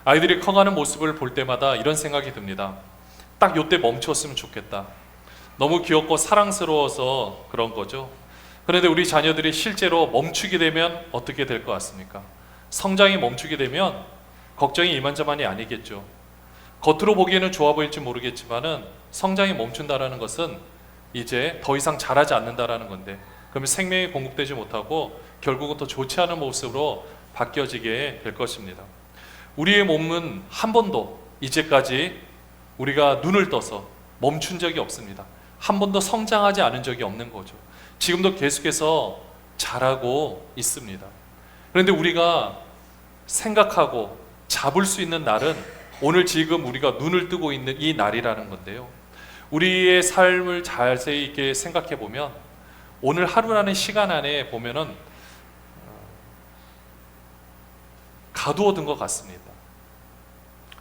아이들이 커가는 모습을 볼 때마다 이런 생각이 듭니다. 딱 요때 멈췄으면 좋겠다. 너무 귀엽고 사랑스러워서 그런 거죠. 그런데 우리 자녀들이 실제로 멈추게 되면 어떻게 될 것 같습니까? 성장이 멈추게 되면 걱정이 이만저만이 아니겠죠. 겉으로 보기에는 좋아 보일지 모르겠지만은 성장이 멈춘다라는 것은 이제 더 이상 자라지 않는다라는 건데, 그러면 생명이 공급되지 못하고 결국은 더 좋지 않은 모습으로 바뀌어지게 될 것입니다. 우리의 몸은 한 번도 이제까지 우리가 눈을 떠서 멈춘 적이 없습니다. 한 번도 성장하지 않은 적이 없는 거죠. 지금도 계속해서 자라고 있습니다. 그런데 우리가 생각하고 잡을 수 있는 날은 오늘 지금 우리가 눈을 뜨고 있는 이 날이라는 건데요. 우리의 삶을 자세히 있게 생각해 보면 오늘 하루라는 시간 안에 보면은 가두어둔 것 같습니다.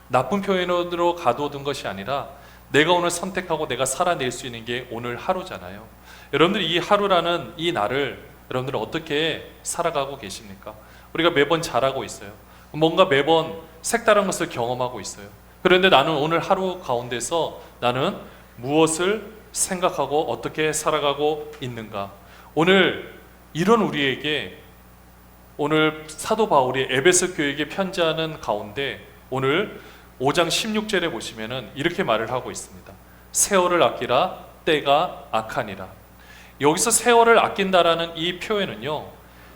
나쁜 표현으로 가두어둔 것이 아니라 내가 오늘 선택하고 내가 살아낼 수 있는 게 오늘 하루잖아요. 여러분들 이 하루라는 이 날을 여러분들은 어떻게 살아가고 계십니까? 우리가 매번 자라고 있어요. 뭔가 매번 색다른 것을 경험하고 있어요. 그런데 나는 오늘 하루 가운데서 나는 무엇을 생각하고 어떻게 살아가고 있는가? 오늘 이런 우리에게 오늘 사도 바울이 에베소 교회에게 편지하는 가운데 오늘 5장 16절에 보시면은 이렇게 말을 하고 있습니다. 세월을 아끼라 때가 악하니라. 여기서 세월을 아낀다라는 이 표현은요,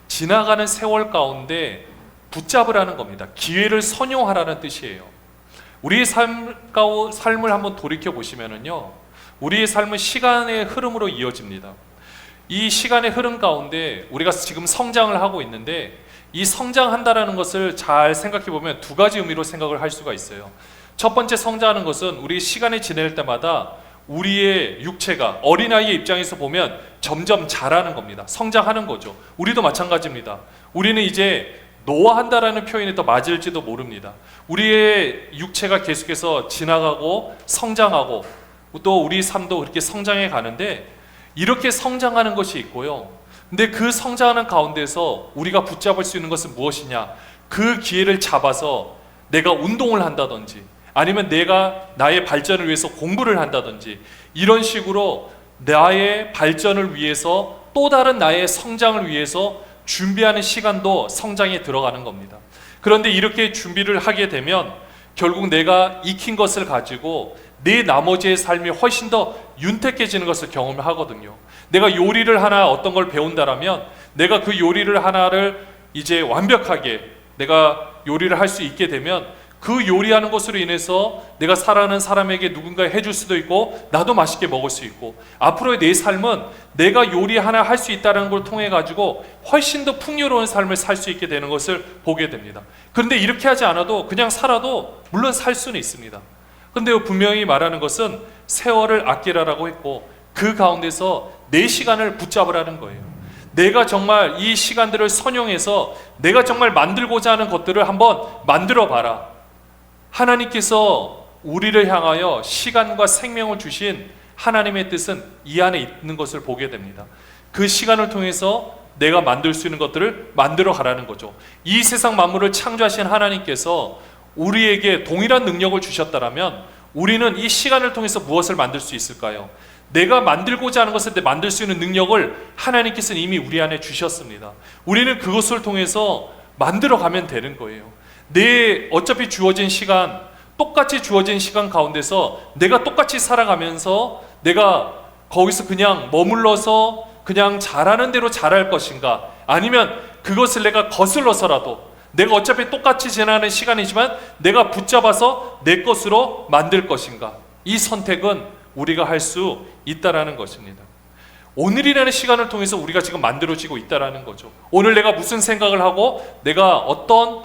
지나가는 세월 가운데 붙잡으라는 겁니다. 기회를 선용하라는 뜻이에요. 우리의 삶을 한번 돌이켜 보시면은요, 우리의 삶은 시간의 흐름으로 이어집니다. 이 시간의 흐름 가운데 우리가 지금 성장을 하고 있는데, 이 성장한다라는 것을 잘 생각해 보면 두 가지 의미로 생각을 할 수가 있어요. 첫 번째, 성장하는 것은 우리 시간이 지낼 때마다 우리의 육체가 어린아이의 입장에서 보면 점점 자라는 겁니다. 성장하는 거죠. 우리도 마찬가지입니다. 우리는 이제 노화한다라는 표현이 더 맞을지도 모릅니다. 우리의 육체가 계속해서 지나가고 성장하고 또 우리 삶도 그렇게 성장해 가는데, 이렇게 성장하는 것이 있고요. 근데 그 성장하는 가운데서 우리가 붙잡을 수 있는 것은 무엇이냐? 그 기회를 잡아서 내가 운동을 한다든지 아니면 내가 나의 발전을 위해서 공부를 한다든지 이런 식으로 나의 발전을 위해서 또 다른 나의 성장을 위해서 준비하는 시간도 성장에 들어가는 겁니다. 그런데 이렇게 준비를 하게 되면 결국 내가 익힌 것을 가지고 내 나머지의 삶이 훨씬 더 윤택해지는 것을 경험하거든요. 내가 요리를 하나 어떤 걸 배운다라면 내가 그 요리를 하나를 이제 완벽하게 내가 요리를 할 수 있게 되면 그 요리하는 것으로 인해서 내가 사랑하는 사람에게 누군가 해줄 수도 있고 나도 맛있게 먹을 수 있고, 앞으로의 내 삶은 내가 요리 하나 할 수 있다는 걸 통해 가지고 훨씬 더 풍요로운 삶을 살 수 있게 되는 것을 보게 됩니다. 그런데 이렇게 하지 않아도 그냥 살아도 물론 살 수는 있습니다. 그런데 분명히 말하는 것은 세월을 아끼라라고 했고, 그 가운데서 내 시간을 붙잡으라는 거예요. 내가 정말 이 시간들을 선용해서 내가 정말 만들고자 하는 것들을 한번 만들어 봐라. 하나님께서 우리를 향하여 시간과 생명을 주신 하나님의 뜻은 이 안에 있는 것을 보게 됩니다. 그 시간을 통해서 내가 만들 수 있는 것들을 만들어 가라는 거죠. 이 세상 만물을 창조하신 하나님께서 우리에게 동일한 능력을 주셨다면 우리는 이 시간을 통해서 무엇을 만들 수 있을까요? 내가 만들고자 하는 것을 만들 수 있는 능력을 하나님께서는 이미 우리 안에 주셨습니다. 우리는 그것을 통해서 만들어 가면 되는 거예요. 내 어차피 주어진 시간, 똑같이 주어진 시간 가운데서 내가 똑같이 살아가면서 내가 거기서 그냥 머물러서 그냥 잘하는 대로 잘할 것인가, 아니면 그것을 내가 거슬러서라도 내가 어차피 똑같이 지나는 시간이지만 내가 붙잡아서 내 것으로 만들 것인가, 이 선택은 우리가 할 수 있다라는 것입니다. 오늘이라는 시간을 통해서 우리가 지금 만들어지고 있다라는 거죠. 오늘 내가 무슨 생각을 하고 내가 어떤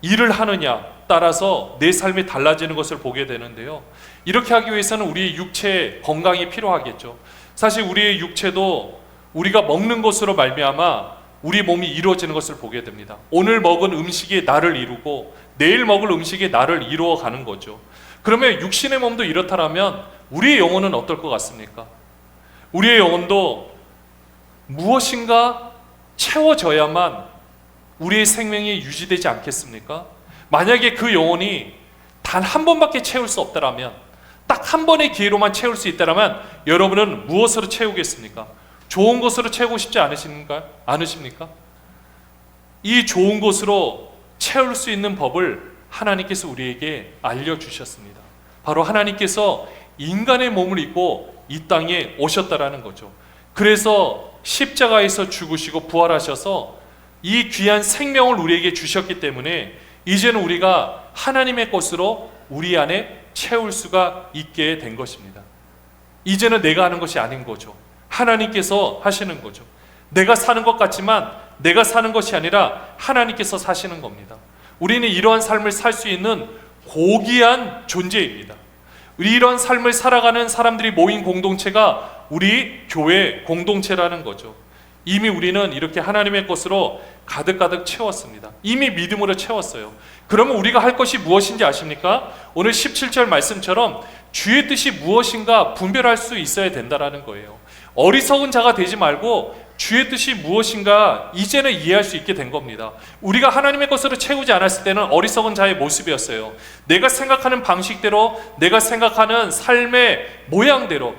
일을 하느냐 따라서 내 삶이 달라지는 것을 보게 되는데요. 이렇게 하기 위해서는 우리의 육체 건강이 필요하겠죠. 사실 우리의 육체도 우리가 먹는 것으로 말미암아 우리 몸이 이루어지는 것을 보게 됩니다. 오늘 먹은 음식이 나를 이루고 내일 먹을 음식이 나를 이루어가는 거죠. 그러면 육신의 몸도 이렇다면 우리의 영혼은 어떨 것 같습니까? 우리의 영혼도 무엇인가 채워져야만 우리의 생명이 유지되지 않겠습니까? 만약에 그 영혼이 단 한 번밖에 채울 수 없다라면, 딱 한 번의 기회로만 채울 수 있다라면 여러분은 무엇으로 채우겠습니까? 좋은 것으로 채우고 싶지 않으십니까? 이 좋은 것으로 채울 수 있는 법을 하나님께서 우리에게 알려주셨습니다. 바로 하나님께서 인간의 몸을 입고 이 땅에 오셨다라는 거죠. 그래서 십자가에서 죽으시고 부활하셔서 이 귀한 생명을 우리에게 주셨기 때문에 이제는 우리가 하나님의 것으로 우리 안에 채울 수가 있게 된 것입니다. 이제는 내가 하는 것이 아닌 거죠. 하나님께서 하시는 거죠. 내가 사는 것 같지만 내가 사는 것이 아니라 하나님께서 사시는 겁니다. 우리는 이러한 삶을 살 수 있는 고귀한 존재입니다. 이런 삶을 살아가는 사람들이 모인 공동체가 우리 교회 공동체라는 거죠. 이미 우리는 이렇게 하나님의 것으로 가득가득 채웠습니다. 이미 믿음으로 채웠어요. 그러면 우리가 할 것이 무엇인지 아십니까? 오늘 17절 말씀처럼 주의 뜻이 무엇인가 분별할 수 있어야 된다는 거예요. 어리석은 자가 되지 말고 주의 뜻이 무엇인가 이제는 이해할 수 있게 된 겁니다. 우리가 하나님의 것으로 채우지 않았을 때는 어리석은 자의 모습이었어요. 내가 생각하는 방식대로, 내가 생각하는 삶의 모양대로,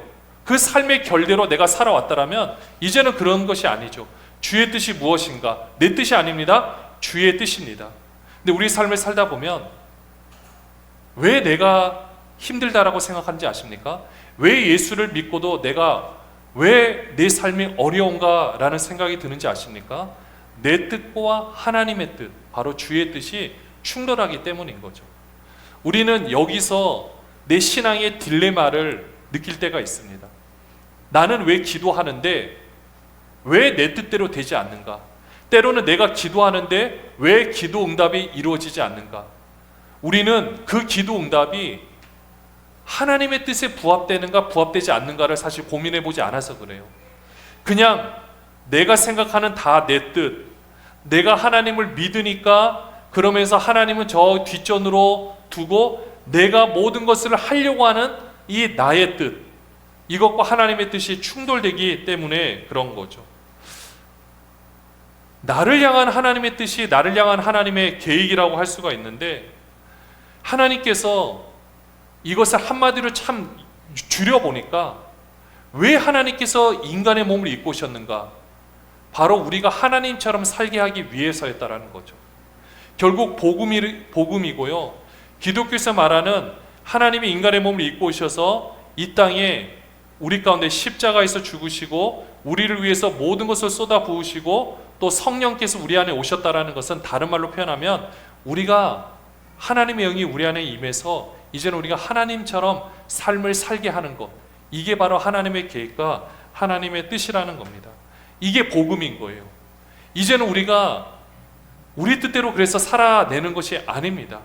그 삶의 결대로 내가 살아왔다라면 이제는 그런 것이 아니죠. 주의 뜻이 무엇인가? 내 뜻이 아닙니다. 주의 뜻입니다. 근데 우리 삶을 살다 보면 왜 내가 힘들다라고 생각하는지 아십니까? 왜 예수를 믿고도 내가 왜 내 삶이 어려운가 라는 생각이 드는지 아십니까? 내 뜻과 하나님의 뜻, 바로 주의 뜻이 충돌하기 때문인 거죠. 우리는 여기서 내 신앙의 딜레마를 느낄 때가 있습니다. 나는 왜 기도하는데 왜 내 뜻대로 되지 않는가? 때로는 내가 기도하는데 왜 기도 응답이 이루어지지 않는가? 우리는 그 기도 응답이 하나님의 뜻에 부합되는가 부합되지 않는가를 사실 고민해 보지 않아서 그래요. 그냥 내가 생각하는 다 내 뜻, 내가 하나님을 믿으니까 그러면서 하나님은 저 뒷전으로 두고 내가 모든 것을 하려고 하는 이 나의 뜻, 이것과 하나님의 뜻이 충돌되기 때문에 그런 거죠. 나를 향한 하나님의 뜻이 나를 향한 하나님의 계획이라고 할 수가 있는데, 하나님께서 이것을 한마디로 참 줄여보니까 왜 하나님께서 인간의 몸을 입고 오셨는가? 바로 우리가 하나님처럼 살게 하기 위해서였다라는 거죠. 결국 복음이고요. 기독교에서 말하는 하나님이 인간의 몸을 입고 오셔서 이 땅에 우리 가운데 십자가에서 죽으시고 우리를 위해서 모든 것을 쏟아 부으시고 또 성령께서 우리 안에 오셨다라는 것은 다른 말로 표현하면 우리가 하나님의 영이 우리 안에 임해서 이제는 우리가 하나님처럼 삶을 살게 하는 것, 이게 바로 하나님의 계획과 하나님의 뜻이라는 겁니다. 이게 복음인 거예요. 이제는 우리가 우리 뜻대로 그래서 살아내는 것이 아닙니다.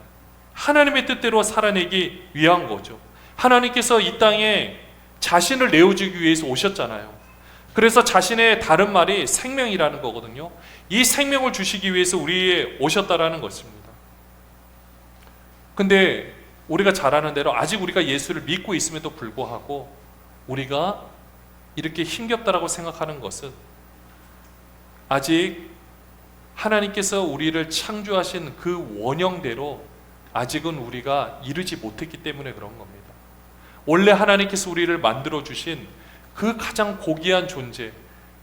하나님의 뜻대로 살아내기 위한 거죠. 하나님께서 이 땅에 자신을 내어주기 위해서 오셨잖아요. 그래서 자신의 다른 말이 생명이라는 거거든요. 이 생명을 주시기 위해서 우리에 오셨다라는 것입니다. 근데 우리가 잘 아는 대로 아직 우리가 예수를 믿고 있음에도 불구하고 우리가 이렇게 힘겹다라고 생각하는 것은 아직 하나님께서 우리를 창조하신 그 원형대로 아직은 우리가 이르지 못했기 때문에 그런 겁니다. 원래 하나님께서 우리를 만들어 주신 그 가장 고귀한 존재,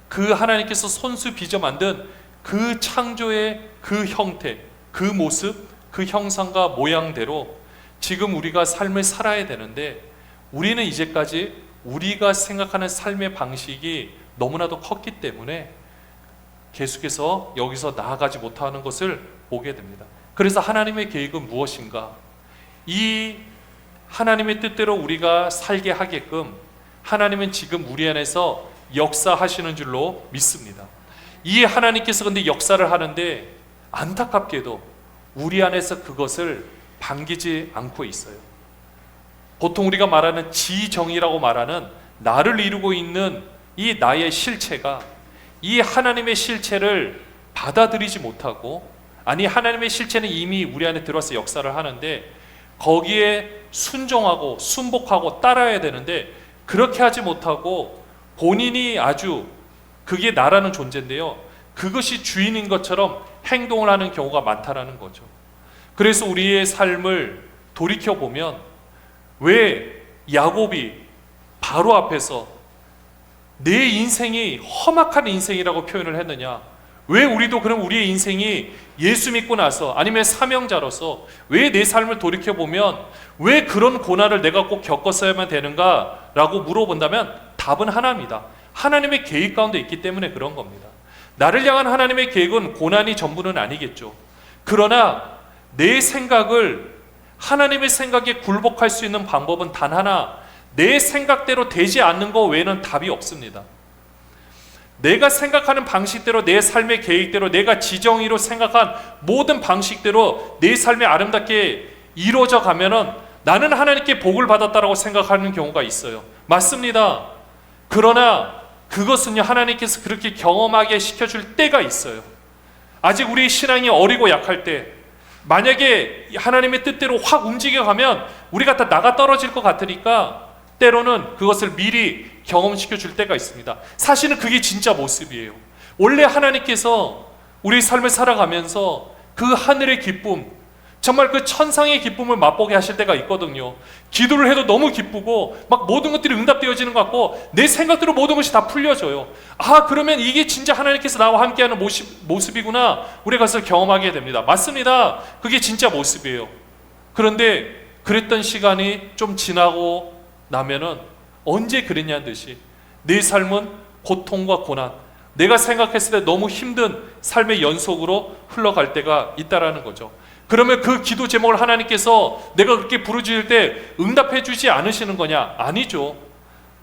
그 하나님께서 손수 빚어 만든 그 창조의 그 형태, 그 모습, 그 형상과 모양대로 지금 우리가 삶을 살아야 되는데, 우리는 이제까지 우리가 생각하는 삶의 방식이 너무나도 컸기 때문에 계속해서 여기서 나아가지 못하는 것을 보게 됩니다. 그래서 하나님의 계획은 무엇인가? 이 하나님의 뜻대로 우리가 살게 하게끔 하나님은 지금 우리 안에서 역사하시는 줄로 믿습니다. 이 하나님께서 근데 역사를 하는데 안타깝게도 우리 안에서 그것을 반기지 않고 있어요. 보통 우리가 말하는 지정이라고 말하는 나를 이루고 있는 이 나의 실체가 이 하나님의 실체를 받아들이지 못하고, 아니 하나님의 실체는 이미 우리 안에 들어와서 역사를 하는데 거기에 순종하고 순복하고 따라야 되는데 그렇게 하지 못하고 본인이 아주 그게 나라는 존재인데요, 그것이 주인인 것처럼 행동을 하는 경우가 많다라는 거죠. 그래서 우리의 삶을 돌이켜보면 왜 야곱이 바로 앞에서 내 인생이 험악한 인생이라고 표현을 했느냐? 왜 우리도 그럼 우리의 인생이 예수 믿고 나서 아니면 사명자로서 왜 내 삶을 돌이켜보면 왜 그런 고난을 내가 꼭 겪었어야만 되는가? 라고 물어본다면 답은 하나입니다. 하나님의 계획 가운데 있기 때문에 그런 겁니다. 나를 향한 하나님의 계획은 고난이 전부는 아니겠죠. 그러나 내 생각을 하나님의 생각에 굴복할 수 있는 방법은 단 하나, 내 생각대로 되지 않는 것 외에는 답이 없습니다. 내가 생각하는 방식대로, 내 삶의 계획대로, 내가 지정의로 생각한 모든 방식대로 내 삶이 아름답게 이루어져 가면은 나는 하나님께 복을 받았다라고 생각하는 경우가 있어요. 맞습니다. 그러나 그것은요, 하나님께서 그렇게 경험하게 시켜줄 때가 있어요. 아직 우리 신앙이 어리고 약할 때, 만약에 하나님의 뜻대로 확 움직여가면 우리가 다 나가 떨어질 것 같으니까 때로는 그것을 미리 경험시켜 줄 때가 있습니다. 사실은 그게 진짜 모습이에요. 원래 하나님께서 우리 삶을 살아가면서 그 하늘의 기쁨, 정말 그 천상의 기쁨을 맛보게 하실 때가 있거든요. 기도를 해도 너무 기쁘고 막 모든 것들이 응답되어지는 것 같고 내 생각대로 모든 것이 다 풀려져요. 아, 그러면 이게 진짜 하나님께서 나와 함께하는 모습이구나, 우리가 그것을 경험하게 됩니다. 맞습니다. 그게 진짜 모습이에요. 그런데 그랬던 시간이 좀 지나고 나면은 언제 그랬냐는 듯이 내 삶은 고통과 고난, 내가 생각했을 때 너무 힘든 삶의 연속으로 흘러갈 때가 있다라는 거죠. 그러면 그 기도 제목을 하나님께서 내가 그렇게 부르짖을 때 응답해 주지 않으시는 거냐? 아니죠.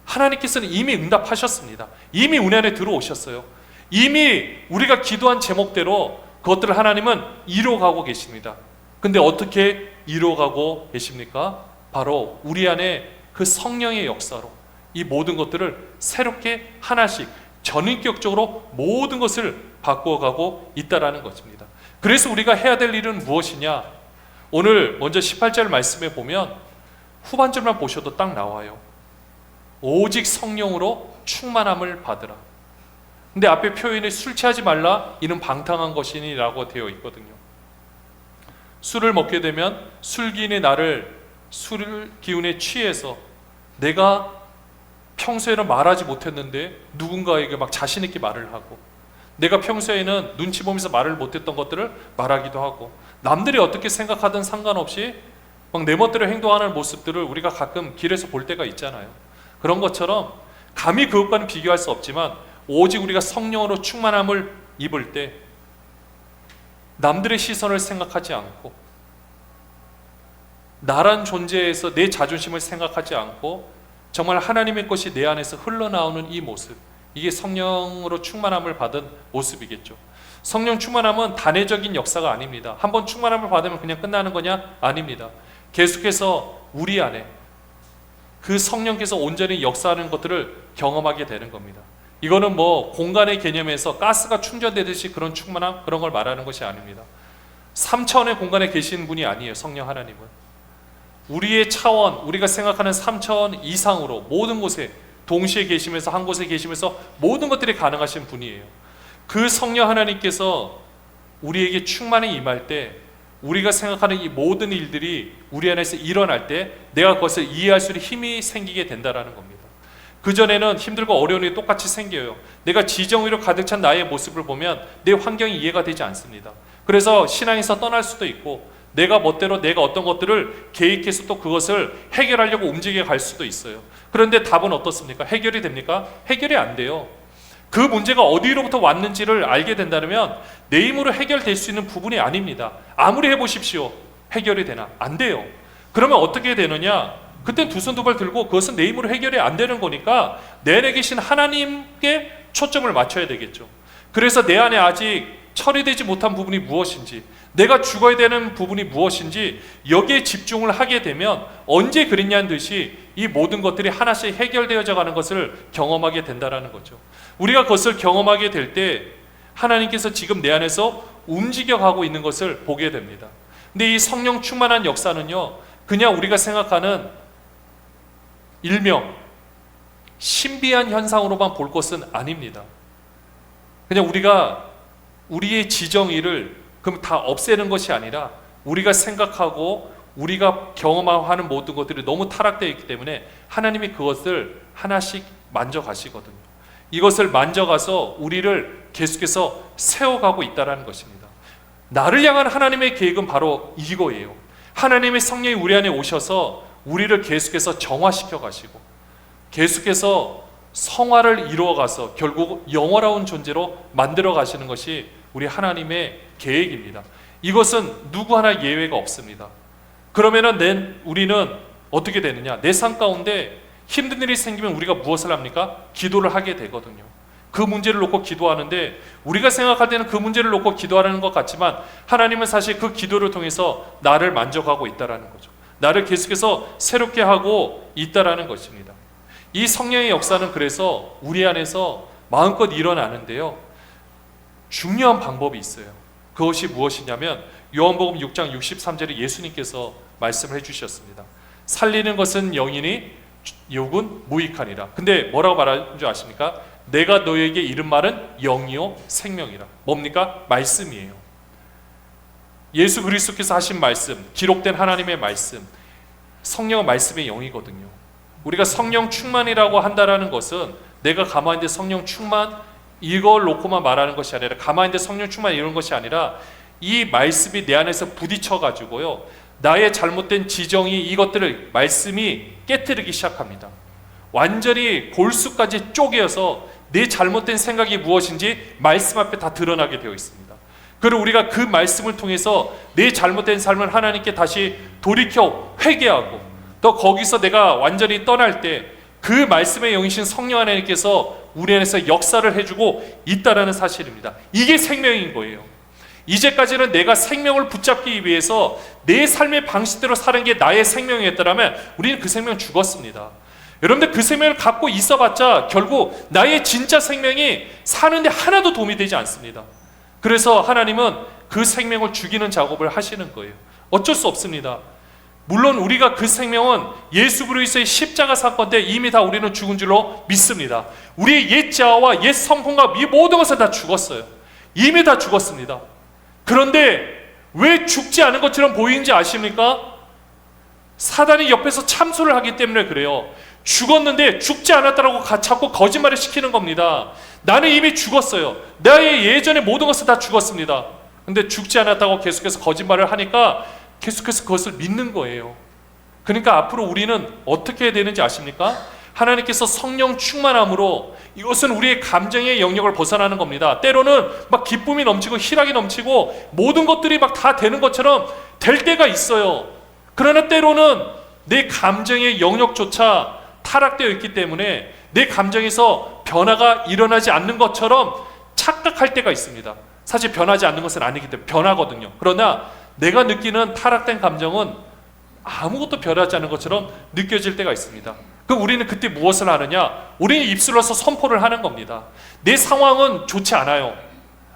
하나님께서는 이미 응답하셨습니다. 이미 은혜 안에 들어오셨어요. 이미 우리가 기도한 제목대로 그것들을 하나님은 이루어가고 계십니다. 근데 어떻게 이루어가고 계십니까? 바로 우리 안에 그 성령의 역사로 이 모든 것들을 새롭게 하나씩 전인격적으로 모든 것을 바꾸어가고 있다라는 것입니다. 그래서 우리가 해야 될 일은 무엇이냐? 오늘 먼저 18절 말씀에 보면 후반절만 보셔도 딱 나와요. 오직 성령으로 충만함을 받으라. 근데 앞에 표현이 술 취하지 말라, 이는 방탕한 것이니 라고 되어 있거든요. 술을 먹게 되면 술기운의 나를 술 기운에 취해서 내가 평소에는 말하지 못했는데 누군가에게 막 자신 있게 말을 하고, 내가 평소에는 눈치 보면서 말을 못했던 것들을 말하기도 하고, 남들이 어떻게 생각하든 상관없이 막 내 멋대로 행동하는 모습들을 우리가 가끔 길에서 볼 때가 있잖아요. 그런 것처럼 감히 그것과는 비교할 수 없지만 오직 우리가 성령으로 충만함을 입을 때 남들의 시선을 생각하지 않고 나란 존재에서 내 자존심을 생각하지 않고 정말 하나님의 것이 내 안에서 흘러나오는 이 모습, 이게 성령으로 충만함을 받은 모습이겠죠. 성령 충만함은 단회적인 역사가 아닙니다. 한번 충만함을 받으면 그냥 끝나는 거냐? 아닙니다. 계속해서 우리 안에 그 성령께서 온전히 역사하는 것들을 경험하게 되는 겁니다. 이거는 뭐 공간의 개념에서 가스가 충전되듯이 그런 충만함, 그런 걸 말하는 것이 아닙니다. 3차원의 공간에 계신 분이 아니에요. 성령 하나님은 우리의 차원, 우리가 생각하는 3차원 이상으로 모든 곳에 동시에 계시면서, 한 곳에 계시면서 모든 것들이 가능하신 분이에요. 그 성령 하나님께서 우리에게 충만히 임할 때 우리가 생각하는 이 모든 일들이 우리 안에서 일어날 때 내가 그것을 이해할 수 있는 힘이 생기게 된다는 겁니다. 그전에는 힘들고 어려운 일이 똑같이 생겨요. 내가 지정의로 가득 찬 나의 모습을 보면 내 환경이 이해가 되지 않습니다. 그래서 신앙에서 떠날 수도 있고 내가 멋대로 내가 어떤 것들을 계획해서 또 그것을 해결하려고 움직여 갈 수도 있어요. 그런데 답은 어떻습니까? 해결이 됩니까? 해결이 안 돼요. 그 문제가 어디로부터 왔는지를 알게 된다면 내 힘으로 해결될 수 있는 부분이 아닙니다. 아무리 해보십시오. 해결이 되나? 안 돼요. 그러면 어떻게 되느냐? 그때 두 손 두 발 들고 그것은 내 힘으로 해결이 안 되는 거니까 내 안에 계신 하나님께 초점을 맞춰야 되겠죠. 그래서 내 안에 아직 처리되지 못한 부분이 무엇인지, 내가 죽어야 되는 부분이 무엇인지 여기에 집중을 하게 되면 언제 그랬냐는 듯이 이 모든 것들이 하나씩 해결되어져 가는 것을 경험하게 된다는 거죠. 우리가 그것을 경험하게 될 때 하나님께서 지금 내 안에서 움직여가고 있는 것을 보게 됩니다. 근데 이 성령 충만한 역사는요, 그냥 우리가 생각하는 일명 신비한 현상으로만 볼 것은 아닙니다. 그냥 우리가 우리의 지정의를 그럼 다 없애는 것이 아니라 우리가 생각하고 우리가 경험하는 모든 것들이 너무 타락되어 있기 때문에 하나님이 그것을 하나씩 만져가시거든요. 이것을 만져가서 우리를 계속해서 세워가고 있다는 것입니다. 나를 향한 하나님의 계획은 바로 이거예요. 하나님의 성령이 우리 안에 오셔서 우리를 계속해서 정화시켜 가시고 계속해서 성화를 이루어가서 결국 영원한 존재로 만들어 가시는 것이 우리 하나님의 계획입니다. 이것은 누구 하나 예외가 없습니다. 그러면은 우리는 어떻게 되느냐? 내 삶 가운데 힘든 일이 생기면 우리가 무엇을 합니까? 기도를 하게 되거든요. 그 문제를 놓고 기도하는데 우리가 생각할 때는 그 문제를 놓고 기도하는 것 같지만 하나님은 사실 그 기도를 통해서 나를 만져가고 있다는 거죠. 나를 계속해서 새롭게 하고 있다는 것입니다. 이 성령의 역사는 그래서 우리 안에서 마음껏 일어나는데요, 중요한 방법이 있어요. 그것이 무엇이냐면 요한복음 6장 63절에 예수님께서 말씀을 해주셨습니다. 살리는 것은 영이니 육은 무익하니라. 근데 뭐라고 말하는 줄 아십니까? 내가 너에게 이른 말은 영이요 생명이라. 뭡니까? 말씀이에요. 예수 그리스도께서 하신 말씀, 기록된 하나님의 말씀, 성령은 말씀의 영이거든요. 우리가 성령 충만이라고 한다라는 것은 내가 가만히 있는데 성령 충만 이걸 놓고만 말하는 것이 아니라, 가만히 있는데 성령 충만 이런 것이 아니라 이 말씀이 내 안에서 부딪혀 가지고요, 나의 잘못된 지정이 이것들을 말씀이 깨뜨리기 시작합니다. 완전히 골수까지 쪼개어서 내 잘못된 생각이 무엇인지 말씀 앞에 다 드러나게 되어 있습니다. 그리고 우리가 그 말씀을 통해서 내 잘못된 삶을 하나님께 다시 돌이켜 회개하고, 또 거기서 내가 완전히 떠날 때 그 말씀의 영이신 성령 하나님께서 우리 안에서 역사를 해주고 있다라는 사실입니다. 이게 생명인 거예요. 이제까지는 내가 생명을 붙잡기 위해서 내 삶의 방식대로 사는 게 나의 생명이었다면 우리는 그 생명 죽었습니다. 여러분들 그 생명을 갖고 있어봤자 결국 나의 진짜 생명이 사는데 하나도 도움이 되지 않습니다. 그래서 하나님은 그 생명을 죽이는 작업을 하시는 거예요. 어쩔 수 없습니다. 물론 우리가 그 생명은 예수 그리스도의 십자가 사건 때 이미 다 우리는 죽은 줄로 믿습니다. 우리의 옛 자아와 옛 성품과 이 모든 것은 다 죽었어요. 이미 다 죽었습니다. 그런데 왜 죽지 않은 것처럼 보이는지 아십니까? 사단이 옆에서 참소를 하기 때문에 그래요. 죽었는데 죽지 않았다라고 자꾸 거짓말을 시키는 겁니다. 나는 이미 죽었어요. 나의 예전의 모든 것은 다 죽었습니다. 근데 죽지 않았다고 계속해서 거짓말을 하니까 계속해서 그것을 믿는 거예요. 그러니까 앞으로 우리는 어떻게 해야 되는지 아십니까? 하나님께서 성령 충만함으로, 이것은 우리의 감정의 영역을 벗어나는 겁니다. 때로는 막 기쁨이 넘치고 희락이 넘치고 모든 것들이 막 다 되는 것처럼 될 때가 있어요. 그러나 때로는 내 감정의 영역조차 타락되어 있기 때문에 내 감정에서 변화가 일어나지 않는 것처럼 착각할 때가 있습니다. 사실 변하지 않는 것은 아니기 때문에 변하거든요. 그러나 내가 느끼는 타락된 감정은 아무것도 변하지 않는 것처럼 느껴질 때가 있습니다. 그럼 우리는 그때 무엇을 하느냐? 우리는 입술로서 선포를 하는 겁니다. 내 상황은 좋지 않아요.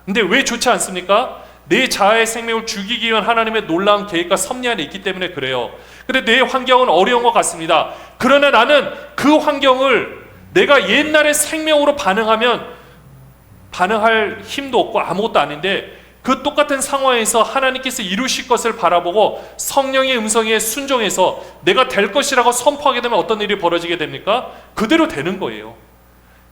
근데 왜 좋지 않습니까? 내 자아의 생명을 죽이기 위한 하나님의 놀라운 계획과 섭리 안에 있기 때문에 그래요. 근데 내 환경은 어려운 것 같습니다. 그러나 나는 그 환경을 내가 옛날의 생명으로 반응할 힘도 없고 아무것도 아닌데, 그 똑같은 상황에서 하나님께서 이루실 것을 바라보고 성령의 음성에 순종해서 내가 될 것이라고 선포하게 되면 어떤 일이 벌어지게 됩니까? 그대로 되는 거예요.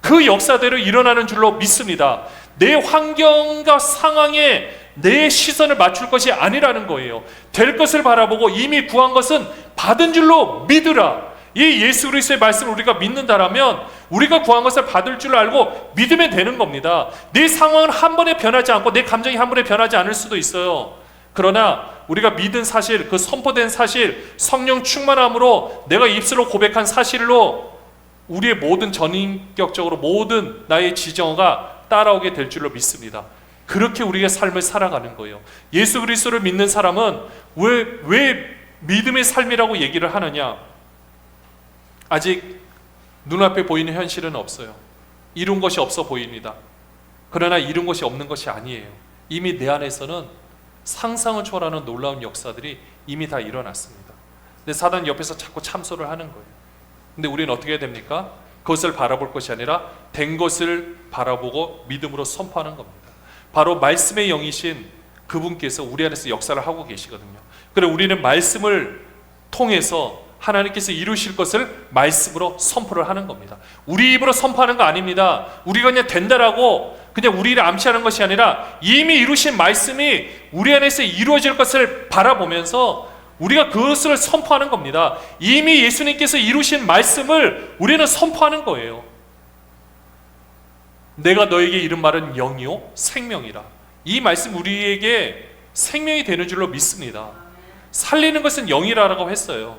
그 역사대로 일어나는 줄로 믿습니다. 내 환경과 상황에 내 시선을 맞출 것이 아니라는 거예요. 될 것을 바라보고 이미 구한 것은 받은 줄로 믿으라. 이 예수 그리스도의 말씀을 우리가 믿는다라면 우리가 구한 것을 받을 줄 알고 믿으면 되는 겁니다. 내 상황은 한 번에 변하지 않고 내 감정이 한 번에 변하지 않을 수도 있어요. 그러나 우리가 믿은 사실, 그 선포된 사실, 성령 충만함으로 내가 입술로 고백한 사실로 우리의 모든 전인격적으로 모든 나의 지정어가 따라오게 될 줄로 믿습니다. 그렇게 우리의 삶을 살아가는 거예요. 예수 그리스도를 믿는 사람은 왜 믿음의 삶이라고 얘기를 하느냐? 아직 눈앞에 보이는 현실은 없어요. 이룬 것이 없어 보입니다. 그러나 이룬 것이 없는 것이 아니에요. 이미 내 안에서는 상상을 초월하는 놀라운 역사들이 이미 다 일어났습니다. 근데 사단 옆에서 자꾸 참소를 하는 거예요. 근데 우리는 어떻게 해야 됩니까? 그것을 바라볼 것이 아니라 된 것을 바라보고 믿음으로 선포하는 겁니다. 바로 말씀의 영이신 그분께서 우리 안에서 역사를 하고 계시거든요. 그래 우리는 말씀을 통해서 하나님께서 이루실 것을 말씀으로 선포를 하는 겁니다. 우리 입으로 선포하는 거 아닙니다. 우리가 그냥 된다라고 그냥 우리를 암시하는 것이 아니라 이미 이루신 말씀이 우리 안에서 이루어질 것을 바라보면서 우리가 그것을 선포하는 겁니다. 이미 예수님께서 이루신 말씀을 우리는 선포하는 거예요. 내가 너에게 이른 말은 영이요 생명이라. 이 말씀 우리에게 생명이 되는 줄로 믿습니다. 살리는 것은 영이라고 했어요.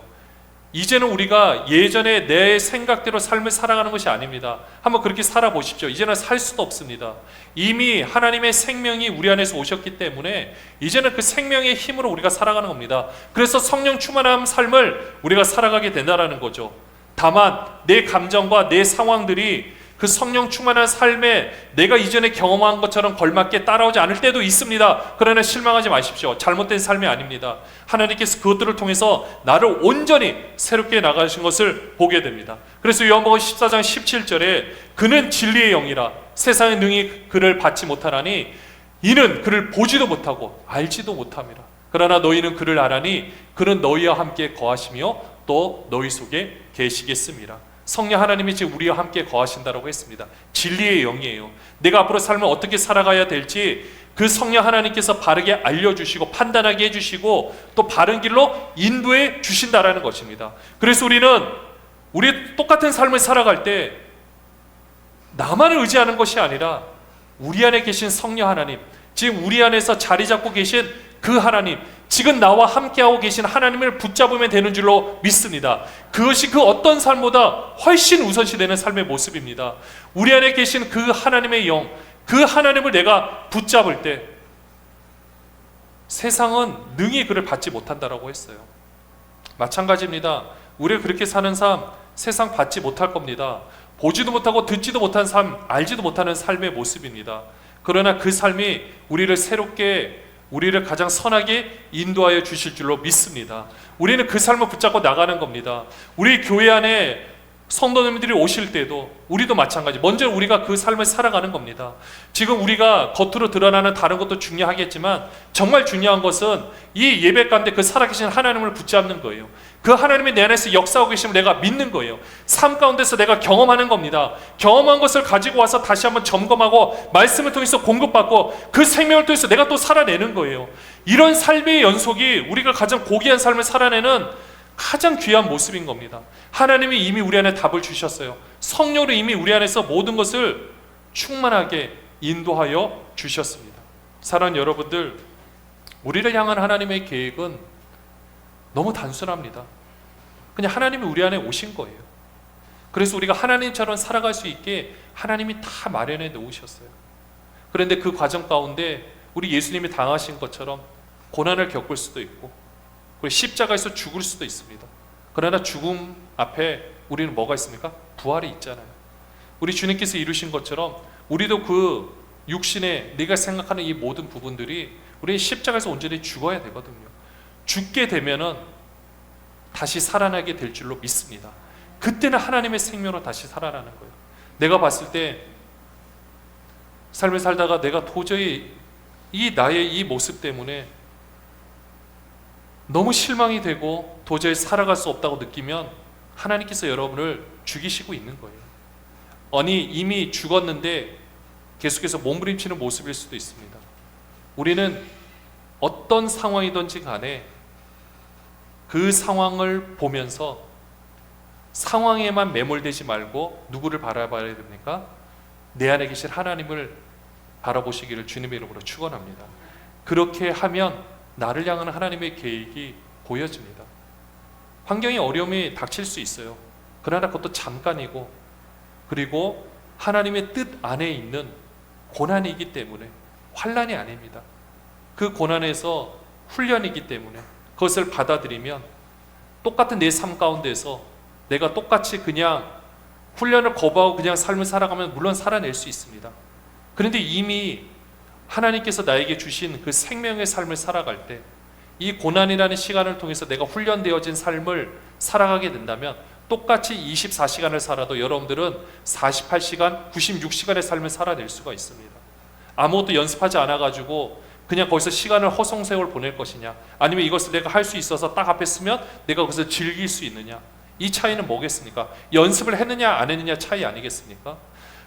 이제는 우리가 예전에 내 생각대로 삶을 살아가는 것이 아닙니다. 한번 그렇게 살아보십시오. 이제는 살 수도 없습니다. 이미 하나님의 생명이 우리 안에서 오셨기 때문에 이제는 그 생명의 힘으로 우리가 살아가는 겁니다. 그래서 성령 충만한 삶을 우리가 살아가게 된다는 거죠. 다만 내 감정과 내 상황들이 그 성령 충만한 삶에 내가 이전에 경험한 것처럼 걸맞게 따라오지 않을 때도 있습니다. 그러나 실망하지 마십시오. 잘못된 삶이 아닙니다. 하나님께서 그것들을 통해서 나를 온전히 새롭게 나가신 것을 보게 됩니다. 그래서 요한복음 14장 17절에 그는 진리의 영이라 세상의 능히 그를 받지 못하나니 이는 그를 보지도 못하고 알지도 못함이라. 그러나 너희는 그를 아나니 그는 너희와 함께 거하시며 또 너희 속에 계시겠습니다. 성령 하나님이 지금 우리와 함께 거하신다라고 했습니다. 진리의 영이에요. 내가 앞으로 삶을 어떻게 살아가야 될지 그 성령 하나님께서 바르게 알려주시고 판단하게 해주시고 또 바른 길로 인도해 주신다라는 것입니다. 그래서 우리 똑같은 삶을 살아갈 때 나만을 의지하는 것이 아니라 우리 안에 계신 성령 하나님, 지금 우리 안에서 자리 잡고 계신 그 하나님, 지금 나와 함께하고 계신 하나님을 붙잡으면 되는 줄로 믿습니다. 그것이 그 어떤 삶보다 훨씬 우선시 되는 삶의 모습입니다. 우리 안에 계신 그 하나님의 영, 그 하나님을 내가 붙잡을 때 세상은 능히 그를 받지 못한다라고 했어요. 마찬가지입니다. 우리가 그렇게 사는 삶, 세상 받지 못할 겁니다. 보지도 못하고 듣지도 못한 삶, 알지도 못하는 삶의 모습입니다. 그러나 그 삶이 우리를 새롭게, 우리를 가장 선하게 인도하여 주실 줄로 믿습니다. 우리는 그 삶을 붙잡고 나가는 겁니다. 우리 교회 안에 성도님들이 오실 때도 우리도 마찬가지. 먼저 우리가 그 삶을 살아가는 겁니다. 지금 우리가 겉으로 드러나는 다른 것도 중요하겠지만 정말 중요한 것은 이 예배 가운데 그 살아계신 하나님을 붙잡는 거예요. 그 하나님이 내 안에서 역사하고 계심을 내가 믿는 거예요. 삶 가운데서 내가 경험하는 겁니다. 경험한 것을 가지고 와서 다시 한번 점검하고 말씀을 통해서 공급받고 그 생명을 통해서 내가 또 살아내는 거예요. 이런 삶의 연속이 우리가 가장 고귀한 삶을 살아내는 가장 귀한 모습인 겁니다. 하나님이 이미 우리 안에 답을 주셨어요. 성령으로 이미 우리 안에서 모든 것을 충만하게 인도하여 주셨습니다. 사랑하는 여러분들, 우리를 향한 하나님의 계획은 너무 단순합니다. 그냥 하나님이 우리 안에 오신 거예요. 그래서 우리가 하나님처럼 살아갈 수 있게 하나님이 다 마련해 놓으셨어요. 그런데 그 과정 가운데 우리 예수님이 당하신 것처럼 고난을 겪을 수도 있고 그리고 십자가에서 죽을 수도 있습니다. 그러나 죽음 앞에 우리는 뭐가 있습니까? 부활이 있잖아요. 우리 주님께서 이루신 것처럼 우리도 그 육신에 내가 생각하는 이 모든 부분들이 우리 십자가에서 온전히 죽어야 되거든요. 죽게 되면은 다시 살아나게 될 줄로 믿습니다. 그때는 하나님의 생명으로 다시 살아나는 거예요. 내가 봤을 때 삶을 살다가 내가 도저히 나의 이 모습 때문에 너무 실망이 되고 도저히 살아갈 수 없다고 느끼면 하나님께서 여러분을 죽이시고 있는 거예요. 아니 이미 죽었는데 계속해서 몸부림치는 모습일 수도 있습니다. 우리는 어떤 상황이든지 간에 그 상황을 보면서 상황에만 매몰되지 말고 누구를 바라봐야 됩니까? 내 안에 계신 하나님을 바라보시기를 주님의 이름으로 축원합니다. 그렇게 하면 나를 향한 하나님의 계획이 보여집니다. 환경에 어려움이 닥칠 수 있어요. 그러나 그것도 잠깐이고 그리고 하나님의 뜻 안에 있는 고난이기 때문에 환난이 아닙니다. 그 고난에서 훈련이기 때문에 그것을 받아들이면 똑같은 내 삶 가운데서 내가 똑같이 그냥 훈련을 거부하고 그냥 삶을 살아가면 물론 살아낼 수 있습니다. 그런데 이미 하나님께서 나에게 주신 그 생명의 삶을 살아갈 때 이 고난이라는 시간을 통해서 내가 훈련되어진 삶을 살아가게 된다면 똑같이 24시간을 살아도 여러분들은 48시간, 96시간의 삶을 살아낼 수가 있습니다. 아무것도 연습하지 않아가지고 그냥 거기서 시간을 허송세월 보낼 것이냐, 아니면 이것을 내가 할 수 있어서 딱 앞에 쓰면 내가 거기서 즐길 수 있느냐, 이 차이는 뭐겠습니까? 연습을 했느냐 안 했느냐 차이 아니겠습니까?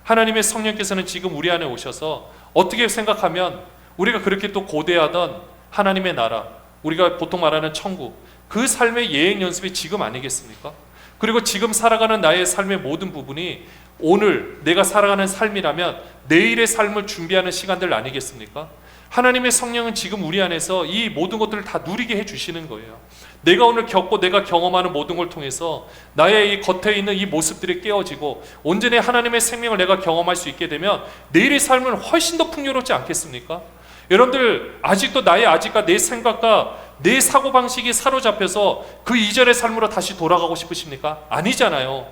하나님의 성령께서는 지금 우리 안에 오셔서 어떻게 생각하면 우리가 그렇게 또 고대하던 하나님의 나라, 우리가 보통 말하는 천국, 그 삶의 예행 연습이 지금 아니겠습니까? 그리고 지금 살아가는 나의 삶의 모든 부분이 오늘 내가 살아가는 삶이라면 내일의 삶을 준비하는 시간들 아니겠습니까? 하나님의 성령은 지금 우리 안에서 이 모든 것들을 다 누리게 해주시는 거예요. 내가 오늘 겪고 내가 경험하는 모든 걸 통해서 나의 이 겉에 있는 이 모습들이 깨어지고 온전히 하나님의 생명을 내가 경험할 수 있게 되면 내일의 삶은 훨씬 더 풍요롭지 않겠습니까? 여러분들 아직도 나의 아직과 내 생각과 내 사고방식이 사로잡혀서 그 이전의 삶으로 다시 돌아가고 싶으십니까? 아니잖아요.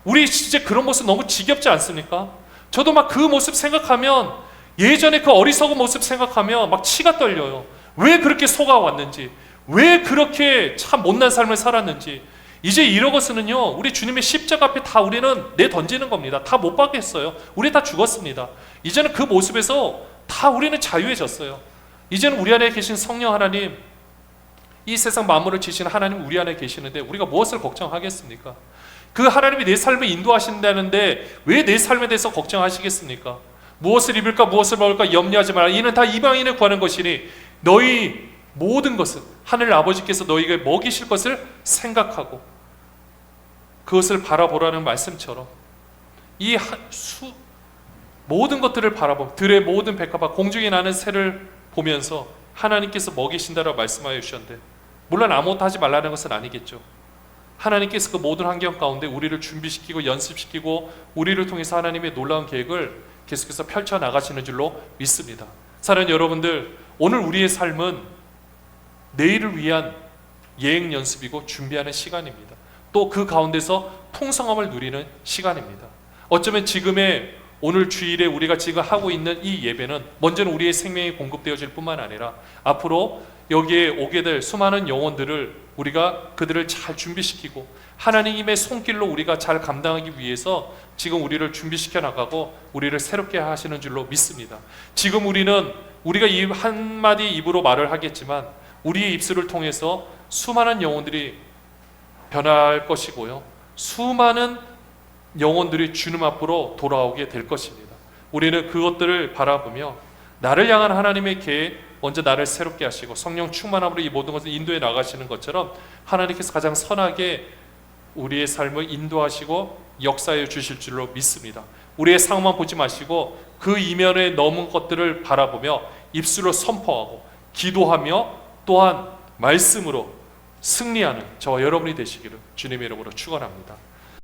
우리 진짜 그런 모습 너무 지겹지 않습니까? 저도 막 그 모습 생각하면, 예전에 그 어리석은 모습 생각하면 막 치가 떨려요. 왜 그렇게 속아왔는지, 왜 그렇게 참 못난 삶을 살았는지. 이제 이러고서는요, 우리 주님의 십자가 앞에 다 우리는 내던지는 겁니다. 다 못 박겠어요. 우리 다 죽었습니다. 이제는 그 모습에서 다 우리는 자유해졌어요. 이제는 우리 안에 계신 성령 하나님, 이 세상 만물을 지시는 하나님 우리 안에 계시는데 우리가 무엇을 걱정하겠습니까? 그 하나님이 내 삶을 인도하신다는데 왜 내 삶에 대해서 걱정하시겠습니까? 무엇을 입을까 무엇을 먹을까 염려하지 마라. 이는 다 이방인을 구하는 것이니 너희 모든 것은 하늘 아버지께서 너희에게 먹이실 것을 생각하고 그것을 바라보라는 말씀처럼 이 모든 것들을 바라보면 들의 모든 백합과 공중에 나는 새를 보면서 하나님께서 먹이신다라고 말씀하여 주셨는데, 물론 아무것도 하지 말라는 것은 아니겠죠. 하나님께서 그 모든 환경 가운데 우리를 준비시키고 연습시키고 우리를 통해서 하나님의 놀라운 계획을 계속해서 펼쳐나가시는 줄로 믿습니다. 사랑하는 여러분들, 오늘 우리의 삶은 내일을 위한 예행 연습이고 준비하는 시간입니다. 또 그 가운데서 풍성함을 누리는 시간입니다. 어쩌면 지금의 오늘 주일에 우리가 지금 하고 있는 이 예배는 먼저는 우리의 생명이 공급되어질 뿐만 아니라 앞으로 여기에 오게 될 수많은 영혼들을 우리가 그들을 잘 준비시키고 하나님의 손길로 우리가 잘 감당하기 위해서 지금 우리를 준비시켜 나가고 우리를 새롭게 하시는 줄로 믿습니다. 지금 우리가 이 한마디 입으로 말을 하겠지만 우리의 입술을 통해서 수많은 영혼들이 변할 것이고요, 수많은 영혼들이 주님 앞으로 돌아오게 될 것입니다. 우리는 그것들을 바라보며 나를 향한 하나님의 계획, 먼저 나를 새롭게 하시고 성령 충만함으로 이 모든 것을 인도해 나가시는 것처럼 하나님께서 가장 선하게 우리의 삶을 인도하시고 역사해 주실 줄로 믿습니다. 우리의 상황만 보지 마시고 그 이면에 넘은 것들을 바라보며 입술로 선포하고 기도하며 또한 말씀으로 승리하는 저와 여러분이 되시기를 주님의 이름으로 축원합니다.